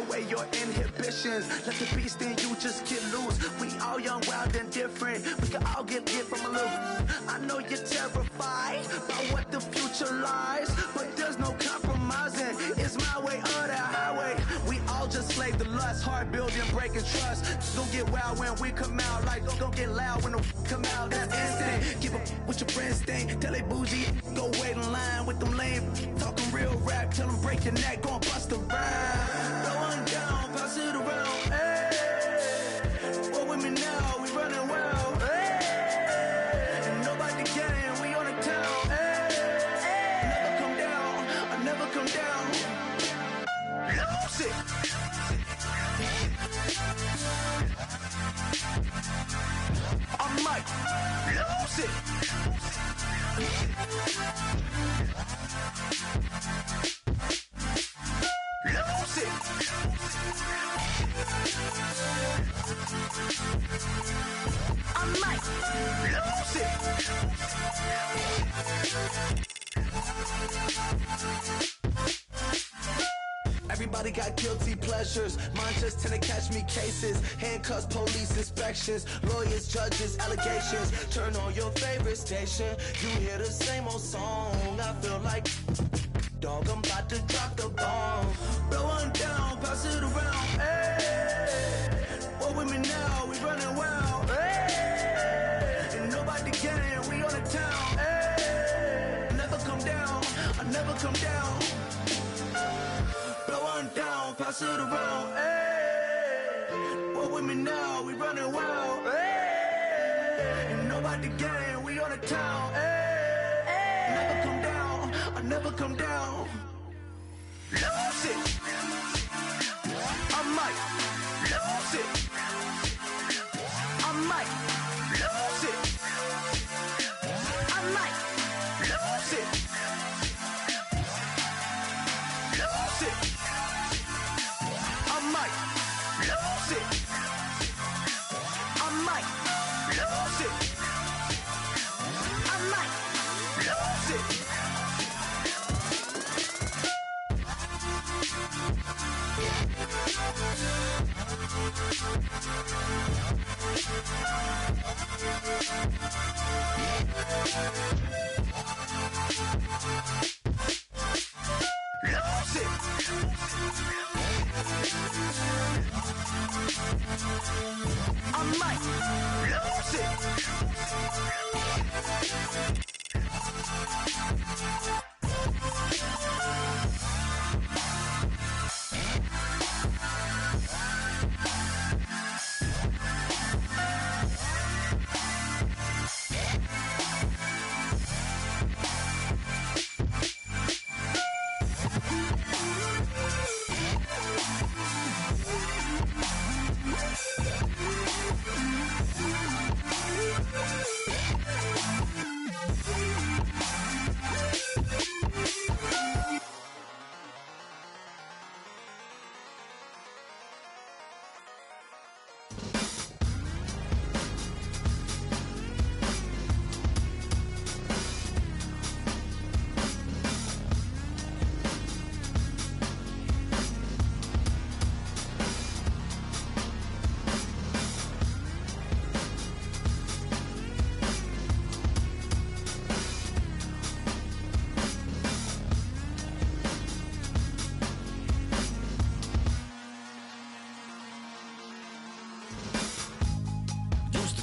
away your inhibitions. Let the beast in you just get loose. We all young, wild, and different. We can all get from a little. I know you're terrified by what the future lies, but there's no compromising. It's my way or the highway. We all just slave the lust, heart building, breaking trust. Don't get wild when we come out, like don't get loud when the come out. That's instant. Give up what your friends think. Tell they bougie, go wait in line with them lame. Talking real rap, tell them break your neck, gon' bust a rhyme. Going down, pass it around. Hey, what with me now? We running wild. Hey, and nobody game, we on the town. Hey, never come down, I never come down. Lose it. I might lose it. Lose it. I might lose it. Everybody got guilty pleasures. Mine just tend to catch me cases. Handcuffs, police inspections, lawyers, judges, allegations. Turn on your favorite station. You hear the same old song. I feel like, dog, I'm about to drop the bomb. Blow one down, pass it around. Hey, what with me now? We running wild. Hey, and nobody game. We on the town. Hey, never come down. I never come down. Blow one down, pass it around. Hey, what with me now? We running wild. Hey, and nobody game. We on the town. Hey, never come down. I never come down. Lose it. I might lose it. I might lose it. I might lose it. Lose it. I might lose it. I might lose it. I might lose it. I might lose it.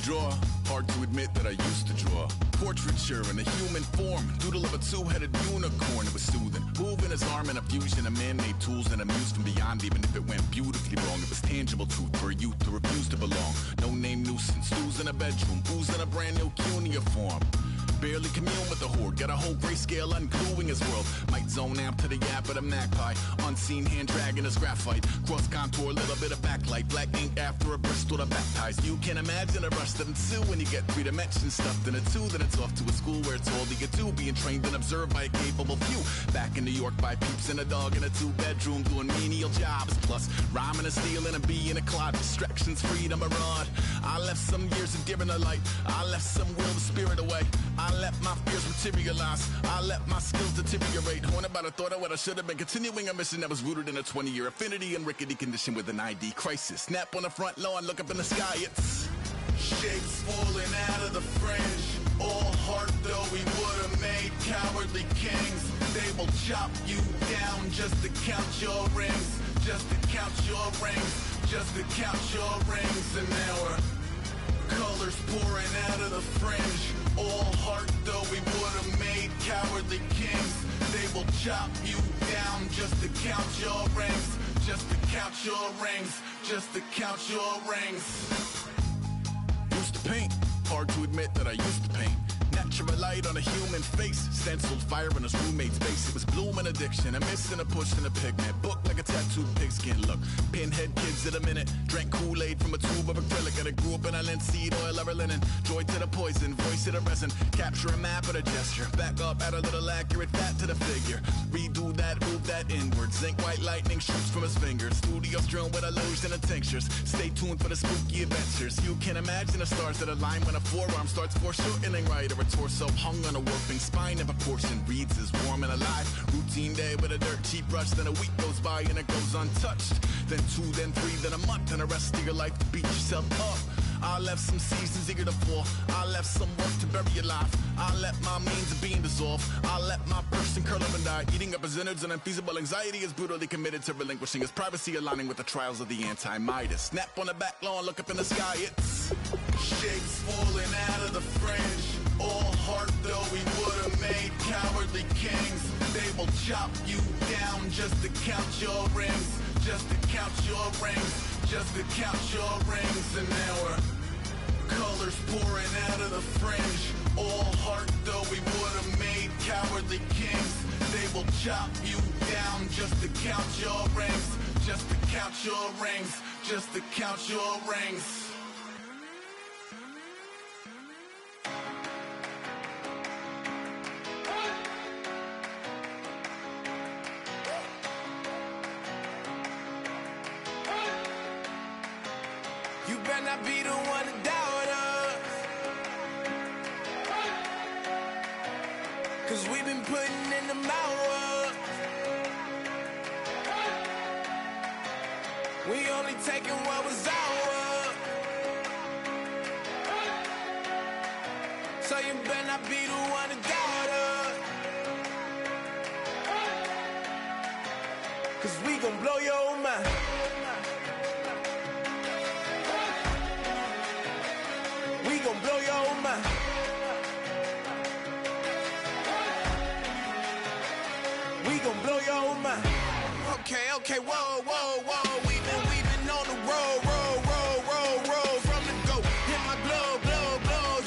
Draw, hard to admit that I used to draw. Portraiture in a human form, doodle of a two-headed unicorn. It was soothing, moving his arm in a fusion of man-made tools and amused from beyond. Even if it went beautifully wrong, it was tangible truth for a youth to refuse to belong. No name nuisance, who's in a bedroom, who's in a brand new cuneiform. Barely commune with the horde, got a whole grayscale ungluing his world. Might zone amp to the yap of a magpie, unseen hand dragging his graphite. Cross contour, little bit of backlight, black ink after a Bristol to baptize. You can imagine a rush that ensue when you get 3 dimensions stuffed in a 2. Then it's off to a school where it's all you get to, being trained and observed by a capable few. Back in New York by peeps and a dog in a 2-bedroom doing menial jobs. Plus rhyming and stealing and being a clod, distractions, freedom, a rod. I left some years of deer in the light, I left some will, the spirit away. I left my fears with materialize. I let my skills deteriorate. Haunted by the thought of what I should have been. Continuing a mission that was rooted in a 20-year affinity and rickety condition with an ID crisis. Snap on the front lawn, look up in the sky, it's shapes falling out of the fringe. All heart though we would have made cowardly kings. They will chop you down just to count your rings. Just to count your rings. Just to count your rings. And now we're colors pouring out of the fringe. All heart though we would have made cowardly kings. They will chop you down just to count your rings. Just to count your rings. Just to count your rings. Used to paint, hard to admit that I used to paint. Natural light on a human face, stenciled fire in his roommate's face. It was bloom and addiction, a miss and a push and a pigment. Book like a tattooed pigskin look. Pinhead kids in a minute, drank Kool-Aid from a tube of acrylic. And I grew up in a linseed oil or linen. Joy to the poison, voice to the resin. Capture a map of a gesture. Back up, add a little accurate fat to the figure. Redo that, move that inward. Zinc white lightning shoots from his fingers. Studio strewn with illusion and tinctures. Stay tuned for the spooky adventures. You can imagine the stars that align when a forearm starts foreshortening right, or a torso hung on a warping spine of a portion reads as warm and alive. Routine day with a dirt cheap brush, then a week goes by and it goes untouched. Then 2, then 3, then a month, and the rest of your life to beat yourself up. I left some seasons eager to fall. I left some work to bury alive. I let my means of being dissolve. I let my person curl up and die. Eating up his innards and unfeasible anxiety is brutally committed to relinquishing his privacy, aligning with the trials of the anti-Midas. Snap on the back lawn, look up in the sky, it's shapes falling out of the fringe. All heart though we would have made cowardly kings. They will chop you down just to count your rings. Just to count your rings. Just to count your rings. And now we're colors pouring out of the fringe. All heart though we would have made cowardly kings. They will chop you down just to count your rings. Just to count your rings. Just to count your rings. You better not be the one to doubt us, 'cause we've been putting in the hours. We only taking what was ours. So you better not be the one to doubt us, 'cause we gon' blow your mind. We gon' blow your mind. We gon' blow your mind. Okay, whoa. We've been on the road. From the go, hit my blow.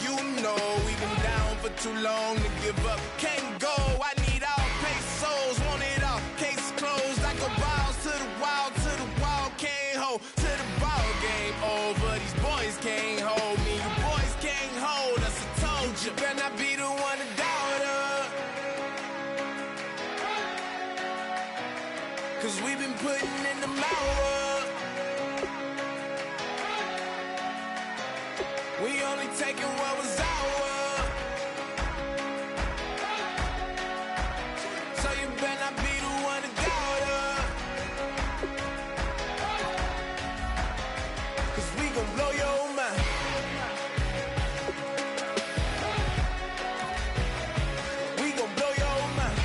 You know we've been down for too long to give up. Can't go. I need all pesos, want it all. Case closed. I go balls to the wall. Can't hold to the ball game over. These boys can't hold me. You boys can't hold us. I told you. You better not be the one to doubt us, 'cause we've been putting in the hours. We only taking what was ours. So you better not be the one to doubt us, 'cause we gon' blow your mind. We gon' blow your mind.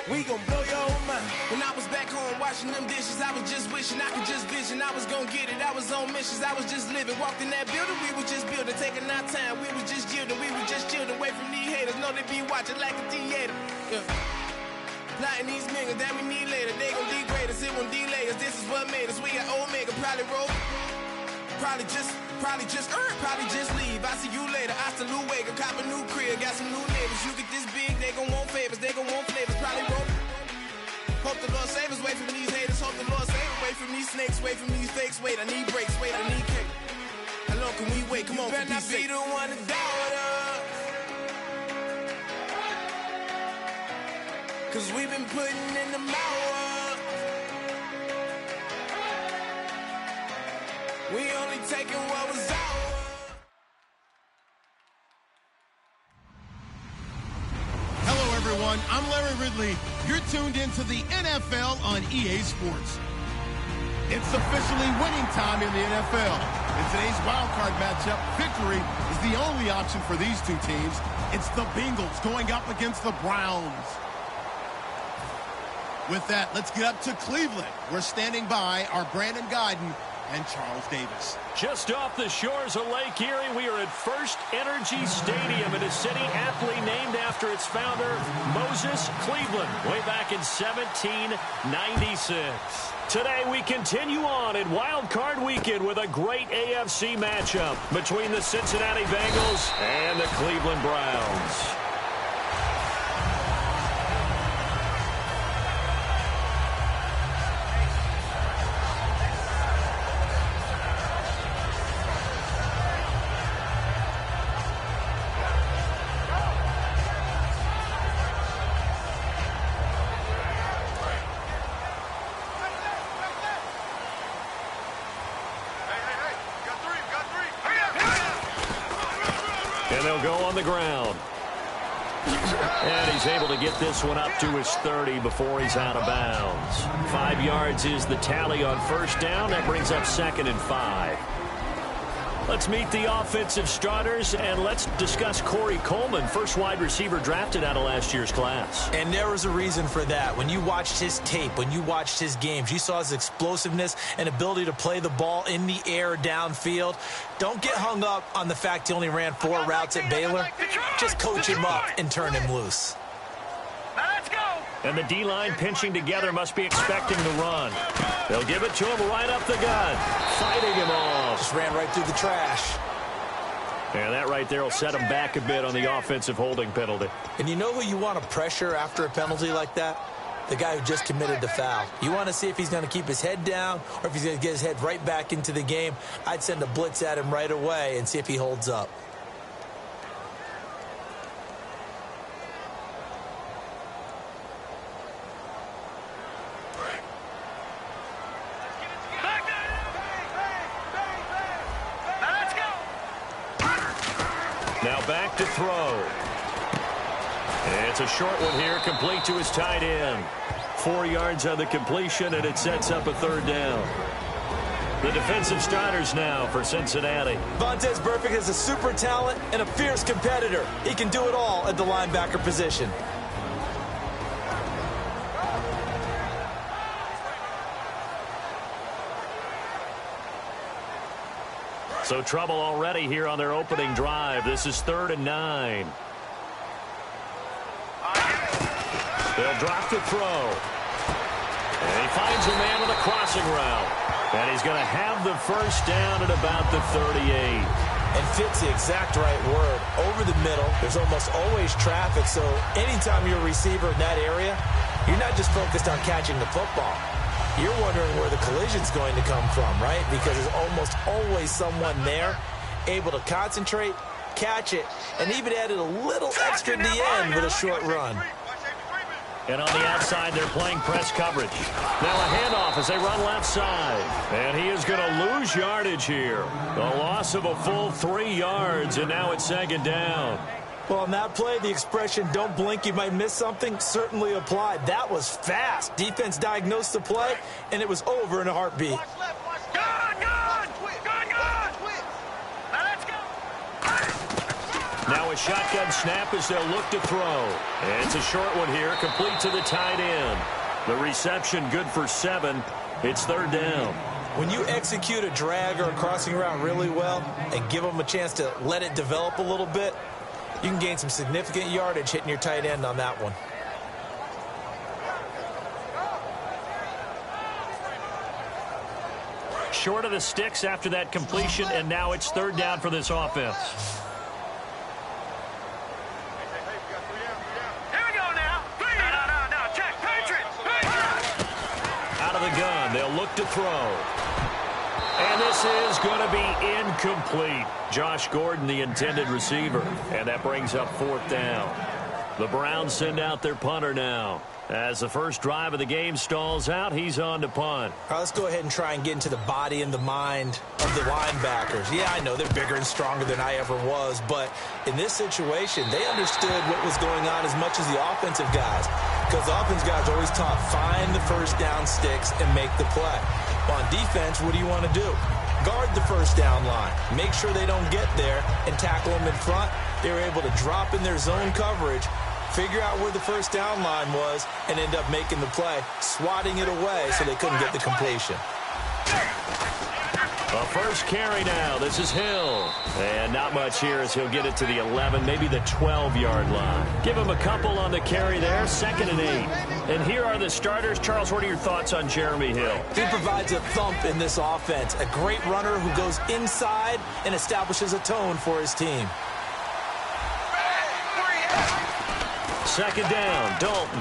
We gon' blow your mind. When I was back home washing them dishes, I was just wishing I could just vision. I was gon' get it, I was on missions, I was just living. Walked in that building, we was just building, taking our time. We was just yielding, we was just chilling. Away from these haters, know they be watching like a theater. Yeah. Plotting these niggas that we need later. They gon' degrade us, it won't delay us. This is what made us. We got Omega, probably roll. Probably just leave. I see you later. I salute Wake, cop a new crib, got some new neighbors. You get this big, they gon' want favors, they gon' want flavors. Probably roll. Hope the Lord save us, wait from these haters. Hope the Lord save us, wait from these snakes, wait from these fakes. Wait, I need breaks, wait, I need cake. How long can we wait? Come on, better not be the one to doubt us, 'cause we've been putting in the hours. We only taking what was ours. everyone. I'm Larry Ridley. You're tuned into the NFL on EA Sports. It's officially winning time in the NFL. In today's wildcard matchup, victory is the only option for these two teams. It's the Bengals going up against the Browns. With that, let's get up to Cleveland. We're standing by our Brandon Guyton and Charles Davis. Just off the shores of Lake Erie, we are at First Energy Stadium in a city aptly named after its founder, Moses Cleveland, way back in 1796. Today, we continue on in Wild Card Weekend with a great AFC matchup between the Cincinnati Bengals and the Cleveland Browns. And they'll go on the ground. And he's able to get this one up to his 30 before he's out of bounds. 5 yards is the tally on first down. That brings up 2nd and 5. Let's meet the offensive starters, and let's discuss Corey Coleman, first wide receiver drafted out of last year's class. And there was a reason for that. When you watched his tape, when you watched his games, you saw his explosiveness and ability to play the ball in the air downfield. Don't get hung up on the fact he only ran 4 routes at Baylor. Just coach him up and turn him loose. And the D-line pinching together must be expecting the run. They'll give it to him right up the gut. Fighting him off. Just ran right through the trash. And that right there will set him back a bit on the offensive holding penalty. And you know who you want to pressure after a penalty like that? The guy who just committed the foul. You want to see if he's going to keep his head down or if he's going to get his head right back into the game. I'd send a blitz at him right away and see if he holds up. Now back to throw. It's a short one here, complete to his tight end. 4 yards on the completion, and it sets up a 3rd down. The defensive starters now for Cincinnati. Vontaze Burfict is a super talent and a fierce competitor. He can do it all at the linebacker position. So trouble already here on their opening drive. This is 3rd and 9. They'll drop the throw. And he finds a man with a crossing route. And he's going to have the first down at about the 38. And fits the exact right word. Over the middle, there's almost always traffic. So anytime you're a receiver in that area, you're not just focused on catching the football. You're wondering where the collision's going to come from, right? Because there's almost always someone there able to concentrate, catch it, and even added a little extra at the end with a short run. And on the outside, they're playing press coverage. Now a handoff as they run left side. And he is going to lose yardage here. A loss of a full 3 yards, and now it's 2nd down. Well, on that play, the expression, don't blink, you might miss something, certainly applied. That was fast. Defense diagnosed the play, and it was over in a heartbeat. Now a shotgun snap as they'll look to throw. And it's a short one here, complete to the tight end. The reception good for 7. It's 3rd down. When you execute a drag or a crossing route really well and give them a chance to let it develop a little bit, you can gain some significant yardage hitting your tight end on that one. Short of the sticks after that completion, and now it's 3rd down for this offense. Here we go now. No, check. Patriots. Out of the gun, they'll look to throw. And this is going to be incomplete. Josh Gordon, the intended receiver. And that brings up 4th down. The Browns send out their punter now. As the first drive of the game stalls out, he's on to punt. All right, let's go ahead and try and get into the body and the mind of the linebackers. Yeah, I know they're bigger and stronger than I ever was, but in this situation, they understood what was going on as much as the offensive guys, because the offensive guys are always taught, find the first down sticks and make the play. On defense, what do you want to do? Guard the first down line. Make sure they don't get there and tackle them in front. They were able to drop in their zone coverage, figure out where the first down line was, and end up making the play, swatting it away so they couldn't get the completion. A first carry now. This is Hill. And not much here as he'll get it to the 11, maybe the 12-yard line. Give him a couple on the carry there, 2nd and 8. And here are the starters. Charles, what are your thoughts on Jeremy Hill? He provides a thump in this offense, a great runner who goes inside and establishes a tone for his team. 2nd down, Dalton.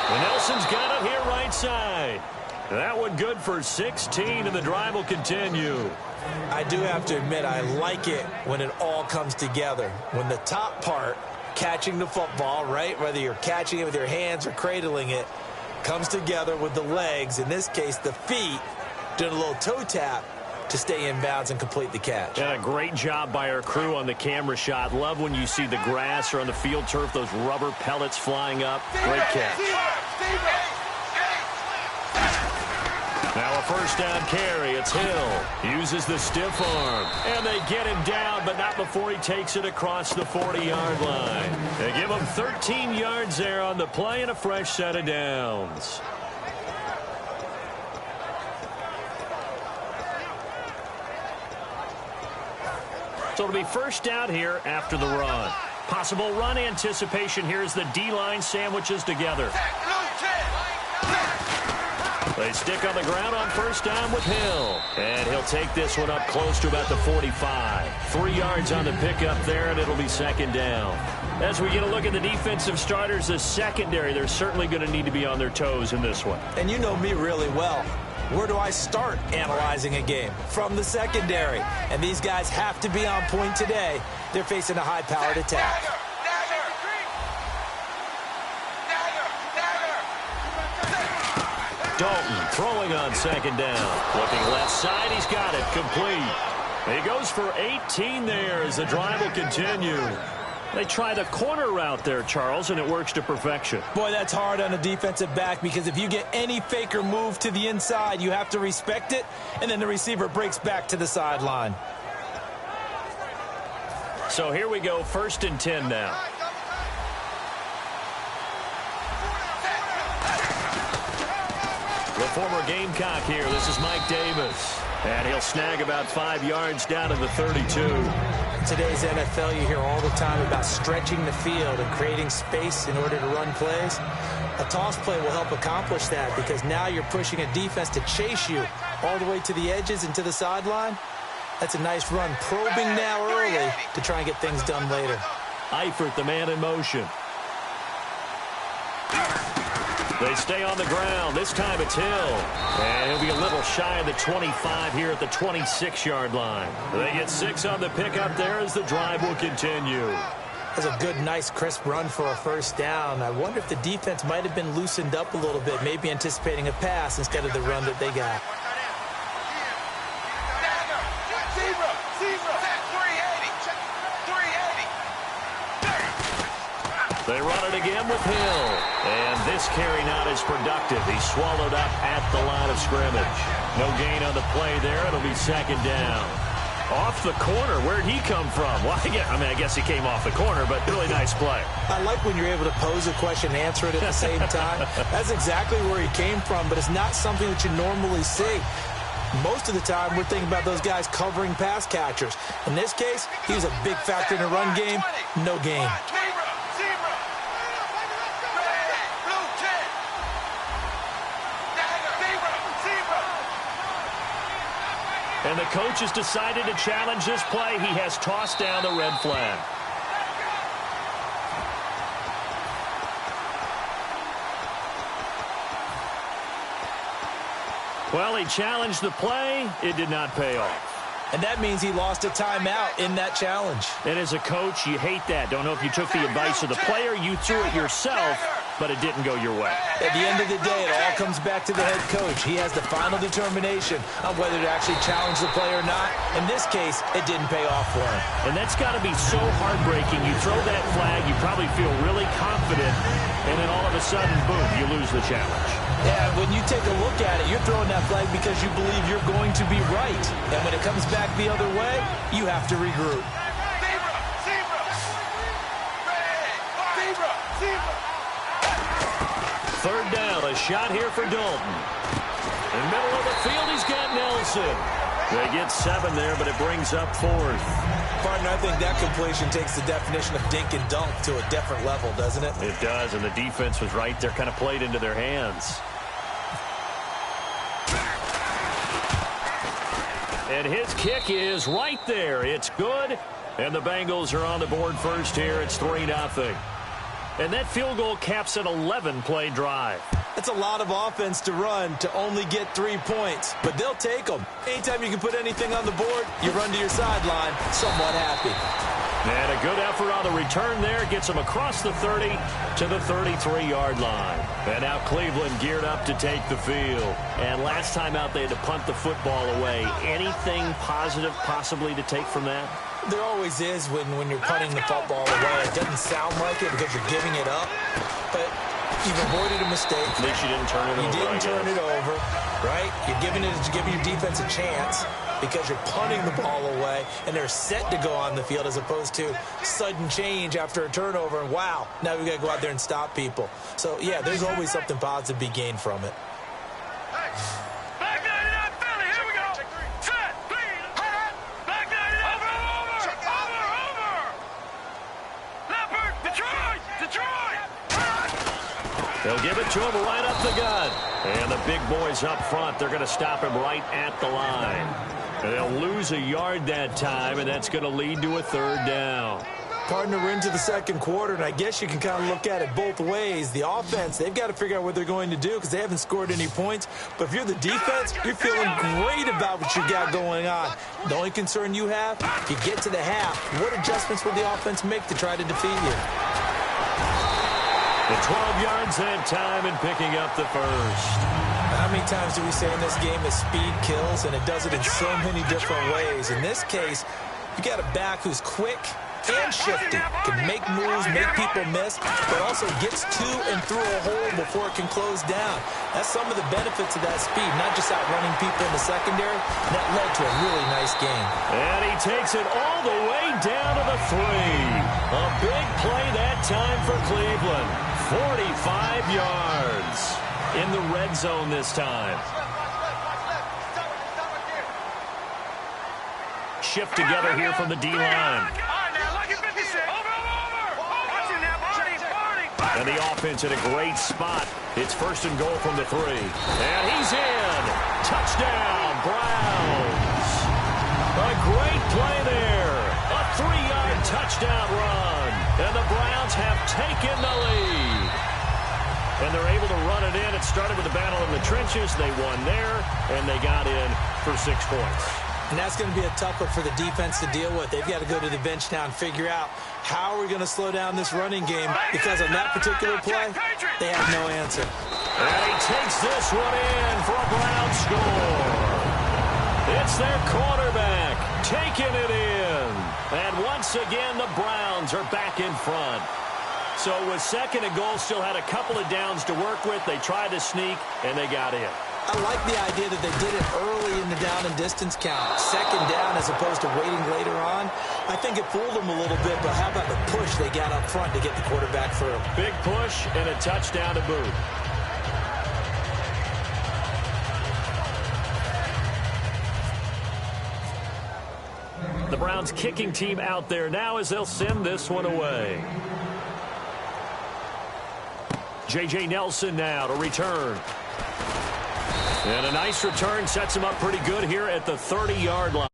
And Nelson's got it here right side. That one good for 16, and the drive will continue. I do have to admit, I like it when it all comes together. When the top part, catching the football, right, whether you're catching it with your hands or cradling it, comes together with the legs, in this case the feet, doing a little toe tap to stay in bounds and complete the catch. And a great job by our crew on the camera shot. Love when you see the grass or on the field turf, those rubber pellets flying up. Great catch. Now a first down carry. It's Hill. Uses the stiff arm. And they get him down, but not before he takes it across the 40-yard line. They give him 13 yards there on the play and a fresh set of downs. So it'll be first down here after the run. Possible run anticipation here as the D-line sandwiches together. They stick on the ground on first down with Hill. And he'll take this one up close to about the 45. 3 yards on the pickup there, and it'll be 2nd down. As we get a look at the defensive starters, the secondary, they're certainly going to need to be on their toes in this one. And you know me really well. Where do I start analyzing a game? From the secondary. And these guys have to be on point today. They're facing a high-powered attack. Dalton throwing on 2nd down. Looking left side, he's got it. Complete. He goes for 18 there as the drive will continue. They try the corner route there, Charles, and it works to perfection. Boy, that's hard on a defensive back because if you get any fake or move to the inside, you have to respect it, and then the receiver breaks back to the sideline. So here we go, 1st and 10 now. The former Gamecock here. This is Mike Davis. And he'll snag about 5 yards down to the 32. In today's NFL, you hear all the time about stretching the field and creating space in order to run plays. A toss play will help accomplish that because now you're pushing a defense to chase you all the way to the edges and to the sideline. That's a nice run, probing now early to try and get things done later. Eifert, the man in motion. They stay on the ground. This time it's Hill. And he'll be a little shy of the 25 here at the 26-yard line. They get 6 on the pickup there as the drive will continue. That's a good, nice, crisp run for a first down. I wonder if the defense might have been loosened up a little bit, maybe anticipating a pass instead of the run that they got. They run it again with Hill. And this carry not as productive. He's swallowed up at the line of scrimmage. No gain on the play there. It'll be 2nd down. Off the corner. Where'd he come from? Well, I guess he came off the corner, but really nice play. I like when you're able to pose a question and answer it at the same time. That's exactly where he came from, but it's not something that you normally see. Most of the time, we're thinking about those guys covering pass catchers. In this case, he was a big factor in the run game. No gain. And the coach has decided to challenge this play. He has tossed down the red flag. Well, he challenged the play. It did not pay off. And that means he lost a timeout in that challenge. And as a coach, you hate that. Don't know if you took the advice of the player. You threw it yourself, but it didn't go your way. At the end of the day, it all comes back to the head coach. He has the final determination on whether to actually challenge the play or not. In this case, it didn't pay off for him. And that's got to be so heartbreaking. You throw that flag, you probably feel really confident, and then all of a sudden, boom, you lose the challenge. Yeah, when you take a look at it, you're throwing that flag because you believe you're going to be right. And when it comes back the other way, you have to regroup. Third down, a shot here for Dalton. In the middle of the field, he's got Nelson. They get 7 there, but it brings up 4th. Partner, I think that completion takes the definition of dink and dunk to a different level, doesn't it? It does, and the defense was right there, kind of played into their hands. And his kick is right there. It's good, and the Bengals are on the board first here. It's 3-0. And that field goal caps an 11-play drive. That's a lot of offense to run to only get 3 points, but they'll take them. Anytime you can put anything on the board, you run to your sideline somewhat happy. And a good effort on the return there. Gets them across the 30 to the 33-yard line. And now Cleveland geared up to take the field. And last time out, they had to punt the football away. Anything positive possibly to take from that? There always is when you're punting the football away. It doesn't sound like it because you're giving it up, but you've avoided a mistake. At least you didn't turn it over. You didn't turn it over, right? You're giving your defense a chance because you're punting the ball away, and they're set to go on the field as opposed to sudden change after a turnover, and wow, now we've got to go out there and stop people. So, yeah, there's always something positive to be gained from it. They'll give it to him right up the gut. And the big boys up front, they're going to stop him right at the line. And they'll lose a yard that time, and that's going to lead to a 3rd down. Partner, we're into the second quarter, and I guess you can kind of look at it both ways. The offense, they've got to figure out what they're going to do because they haven't scored any points. But if you're the defense, you're feeling great about what you got going on. The only concern you have, if you get to the half, what adjustments will the offense make to try to defeat you? And 12 yards that time and picking up the first. How many times do we say in this game that speed kills, and it does it in so many different ways? In this case, you got a back who's quick and shifty, can make moves, make people miss, but also gets to and through a hole before it can close down. That's some of the benefits of that speed, not just outrunning people in the secondary, and that led to a really nice game. And he takes it all the way down to the 3. A big play that time for Cleveland. 45 yards in the red zone this time. Shift together here from the D-line. And the offense in a great spot. It's 1st and goal from the 3. And he's in. Touchdown, Browns. A great play there. A 3-yard touchdown run. And the Browns have taken the lead. And they're able to run it in. It started with a battle in the trenches. They won there, and they got in for 6 points. And that's going to be a tough one for the defense to deal with. They've got to go to the bench now and figure out how are we going to slow down this running game, because on that particular play, they have no answer. And he takes this one in for a Brown score. It's their quarterback taking it in. And once again, the Browns are back in front. So with 2nd and goal, still had a couple of downs to work with. They tried to sneak, and they got in. I like the idea that they did it early in the down and distance count. 2nd down as opposed to waiting later on. I think it fooled them a little bit, but how about the push they got up front to get the quarterback through? Big push and a touchdown to boot. The Browns kicking team out there now as they'll send this one away. J.J. Nelson now to return. And a nice return sets him up pretty good here at the 30-yard line.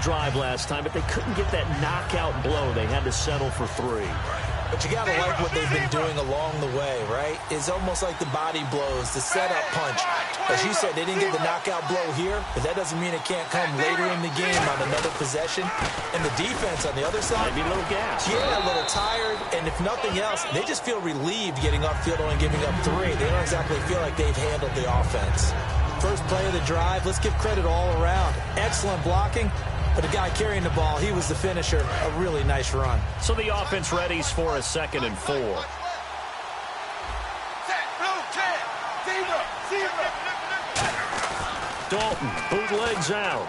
Drive last time, but they couldn't get that knockout blow. They had to settle for 3. But you got to like what they've been doing along the way, right? It's almost like the body blows, the setup punch. As you said, they didn't get the knockout blow here, but that doesn't mean it can't come later in the game on another possession. And the defense on the other side, maybe a little gas. Yeah, a little tired. And if nothing else, they just feel relieved getting upfield only giving up 3. They don't exactly feel like they've handled the offense. First play of the drive, let's give credit all around. Excellent blocking. But the guy carrying the ball, he was the finisher. A really nice run. So the offense readies for a 2nd and 4. Dalton bootlegs out.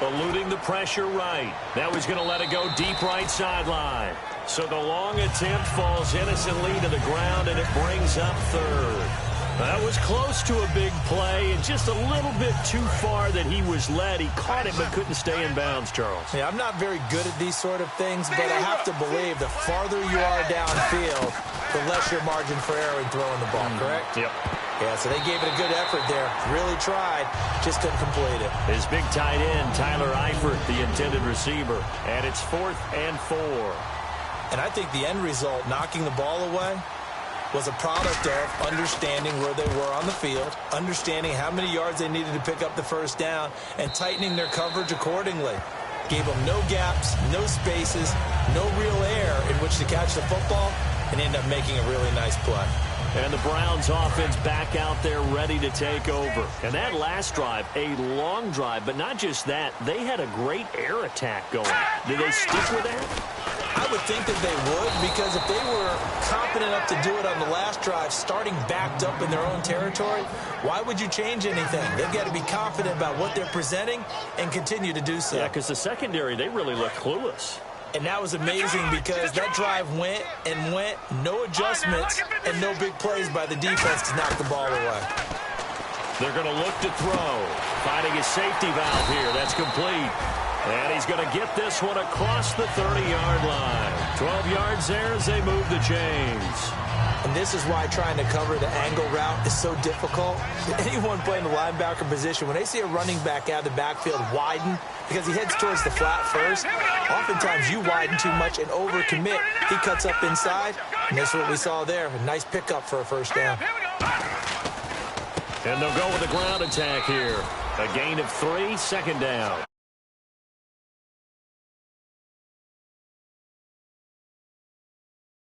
Eluding the pressure right. Now he's going to let it go deep right sideline. So the long attempt falls innocently to the ground, and it brings up 3rd. That was close to a big play and just a little bit too far that he was led. He caught it but couldn't stay in bounds, Charles. Yeah, I'm not very good at these sort of things, but I have to believe the farther you are downfield, the less your margin for error in throwing the ball, correct? Yep. Yeah, so they gave it a good effort there. Really tried, just couldn't complete it. His big tight end, Tyler Eifert, the intended receiver. And it's 4th and 4. And I think the end result, knocking the ball away, was a product of understanding where they were on the field, understanding how many yards they needed to pick up the first down, and tightening their coverage accordingly. Gave them no gaps, no spaces, no real air in which to catch the football, and ended up making a really nice play. And the Browns offense back out there ready to take over. And that last drive, a long drive, but not just that, they had a great air attack going. Did they stick with that? I would think that they would, because if they were confident enough to do it on the last drive, starting backed up in their own territory, why would you change anything? They've got to be confident about what they're presenting and continue to do so. Yeah, because the secondary, they really look clueless. And that was amazing because that drive went and went, no adjustments, and no big plays by the defense to knock the ball away. They're going to look to throw. Finding his safety valve here. That's complete. And he's going to get this one across the 30-yard line. 12 yards there as they move the chains. And this is why trying to cover the angle route is so difficult. Anyone playing the linebacker position, when they see a running back out of the backfield widen, because he heads towards the flat first, oftentimes you widen too much and overcommit. He cuts up inside, and that's what we saw there. A nice pickup for a first down. And they'll go with a ground attack here. A gain of 3, 2nd down.